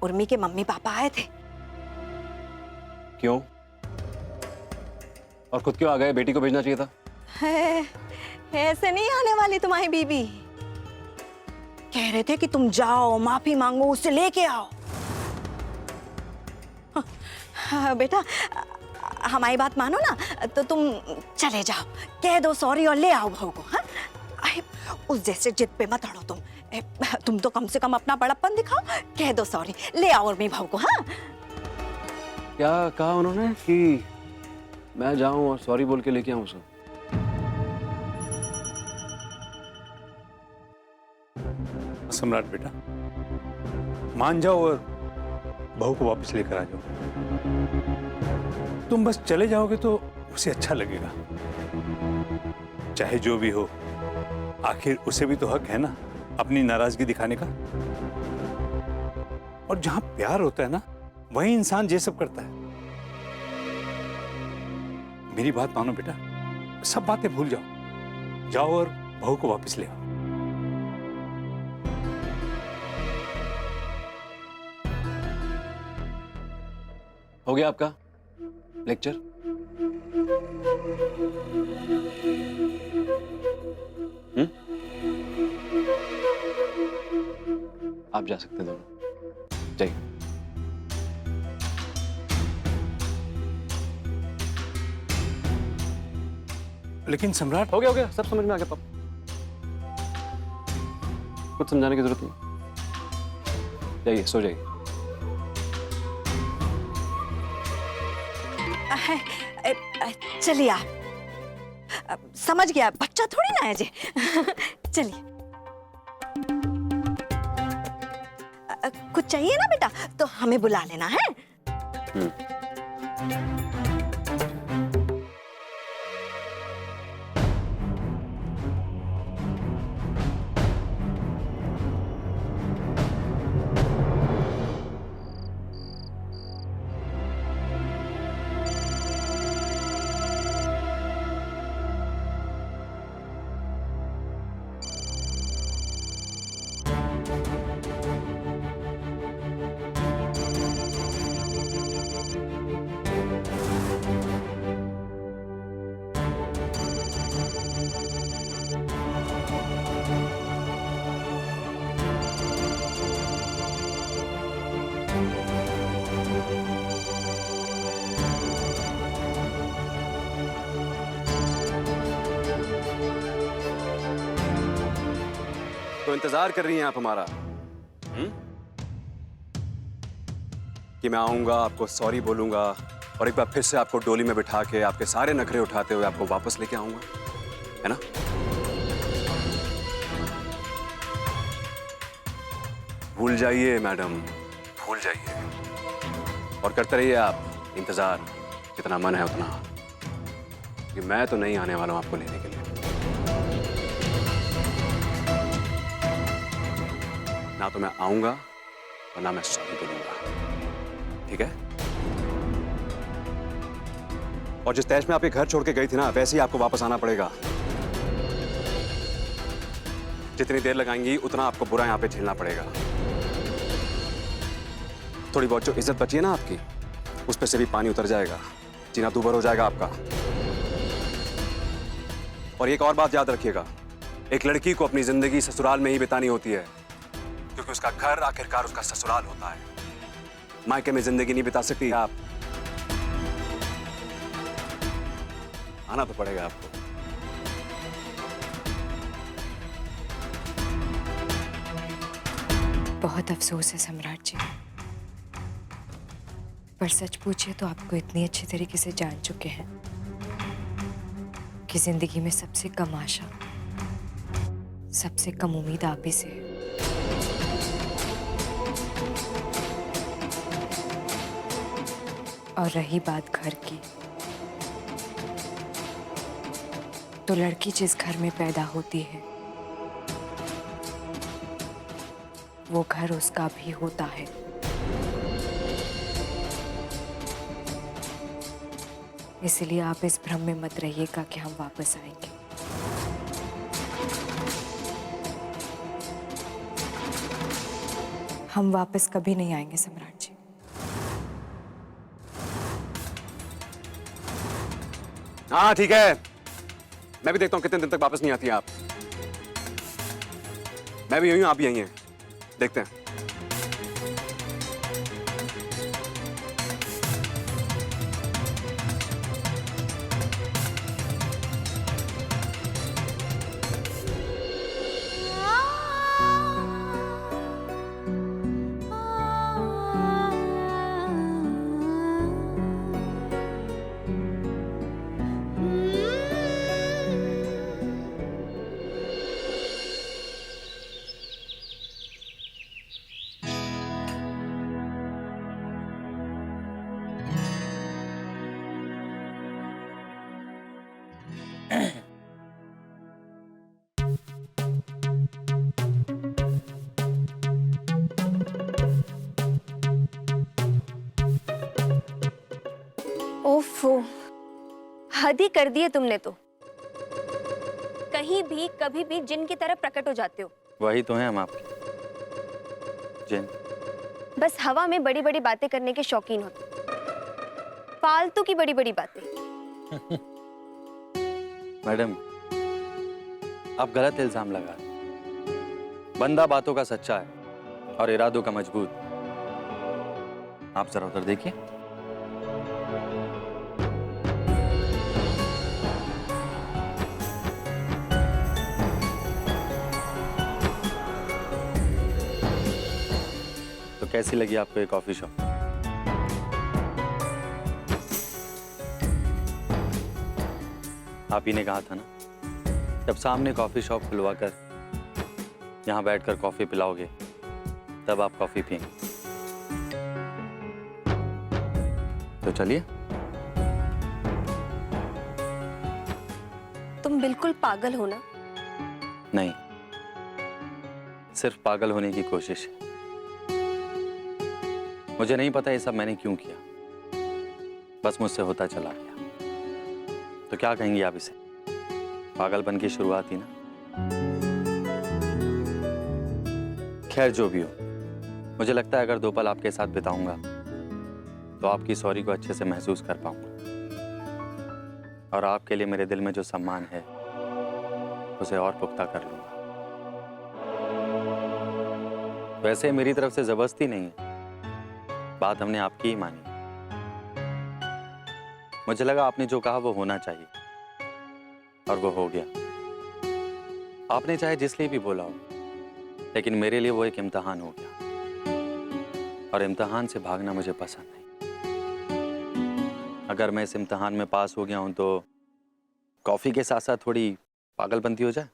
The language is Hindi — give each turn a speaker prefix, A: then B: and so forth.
A: उर्मी के मम्मी पापा आए थे।
B: क्यों? और खुद क्यों आ गए? बेटी को भेजना चाहिए था।
A: ऐसे नहीं आने वाली तुम्हारी बीबी। कह रहे थे कि तुम जाओ, माफी मांगो, उससे लेके आओ। बेटा, हमारी बात मानो ना, तो तुम चले जाओ, कह दो सॉरी और ले आओ बहू को। हाँ, उस जैसे जिद पे मत अड़ो तुम तो कम से कम अपना बड़प्पन दिखाओ, कह दो सॉरी, ले आओ उर्मी बहू को। हाँ,
B: क्या कहा उन्होंने कि मैं जाऊं और सॉरी बोल के लेके आऊं उसे?
C: सम्राट बेटा, मान जाओ और बहू को वापस लेकर आ जाओ। तुम बस चले जाओगे तो उसे अच्छा लगेगा। चाहे जो भी हो, आखिर उसे भी तो हक है ना अपनी नाराजगी दिखाने का। और जहां प्यार होता है ना, वही इंसान ये सब करता है। मेरी बात मानो बेटा, सब बातें भूल जाओ। जाओ और बहू को वापस ले आओ।
B: हो गया आपका लेक्चर? आप जा सकते हैं दोनों, जाइए।
C: लेकिन सम्राट,
B: हो गया, सब समझ में आ गया पापा। कुछ समझाने की जरूरत नहीं। जाइए, सो जाइए।
A: चलिए आप, समझ गया, बच्चा थोड़ी ना है जी। चलिए। कुछ चाहिए ना बेटा तो हमें बुला लेना है।
B: तो इंतजार कर रही हैं आप हमारा? कि मैं आऊंगा, आपको सॉरी बोलूंगा और एक बार फिर से आपको डोली में बिठा के आपके सारे नखरे उठाते हुए आपको वापस लेके आऊंगा, है ना? भूल जाइए मैडम, भूल जाइए और करते रहिए आप इंतजार, जितना मन है उतना, कि मैं तो नहीं आने वाला हूं आपको लेने के लिए। ना तो मैं आऊंगा और ना मैं सॉरी बोलूंगा, ठीक है? और जिस तैश में आपके घर छोड़ के गई थी ना, वैसे ही आपको वापस आना पड़ेगा। जितनी देर लगाएंगी उतना आपको बुरा यहां पे झेलना पड़ेगा। थोड़ी बहुत जो इज्जत बची है ना आपकी, उस पे से भी पानी उतर जाएगा, जीना दूभर हो जाएगा आपका। और एक और बात याद रखिएगा, एक लड़की को अपनी जिंदगी ससुराल में ही बितानी होती है, क्योंकि उसका घर आखिरकार उसका ससुराल होता है। मायके में जिंदगी नहीं बिता सकती आप। आना तो पड़ेगा आपको।
D: बहुत अफसोस है सम्राट जी, पर सच पूछे तो आपको इतनी अच्छी तरीके से जान चुके हैं कि जिंदगी में सबसे कम आशा, सबसे कम उम्मीद आप ही से है। और रही बात घर की, तो लड़की जिस घर में पैदा होती है वो घर उसका भी होता है। इसलिए आप इस भ्रम में मत रहिएगा कि हम वापस आएंगे। हम वापस कभी नहीं आएंगे सम्राट जी।
B: हाँ ठीक है, मैं भी देखता हूँ कितने दिन तक वापस नहीं आती आप। मैं भी यही हूँ, आप भी यही हैं, देखते हैं।
E: ओफो, हद ही कर दी है तुमने तो। कहीं भी कभी भी जिन की तरह प्रकट हो जाते हो।
F: वही तो हैं हम आपके जिन।
E: बस हवा में बड़ी बड़ी बातें करने के शौकीन होते, फालतू की बड़ी बड़ी बातें।
F: मैडम, आप गलत इल्जाम लगा रहे हैं। बंदा बातों का सच्चा है और इरादों का मजबूत। आप जरा उधर देखिए। तो कैसी लगी आपको ये कॉफी शॉप? आप ही ने कहा था ना, जब सामने कॉफी शॉप खुलवाकर यहां बैठकर कॉफी पिलाओगे तब आप कॉफी पिएंगे। तो चलिए।
E: तुम बिल्कुल पागल हो ना?
F: नहीं, सिर्फ पागल होने की कोशिश है। मुझे नहीं पता ये सब मैंने क्यों किया, बस मुझसे होता चला गया। तो क्या कहेंगी आप इसे? पागलपन की शुरुआत ही ना। खैर जो भी हो, मुझे लगता है अगर 2 पल आपके साथ बिताऊंगा तो आपकी सॉरी को अच्छे से महसूस कर पाऊंगा, और आपके लिए मेरे दिल में जो सम्मान है उसे और पुख्ता कर लूंगा। वैसे मेरी तरफ से जबरदस्ती नहीं है, बात हमने आपकी ही मानी। मुझे लगा आपने जो कहा वो होना चाहिए, और वो हो गया। आपने चाहे जिस लिए भी बोला हो, लेकिन मेरे लिए वो एक इम्तिहान हो गया, और इम्तिहान से भागना मुझे पसंद नहीं। अगर मैं इस इम्तिहान में पास हो गया हूं तो कॉफी के साथ साथ थोड़ी पागलपंती हो जाए।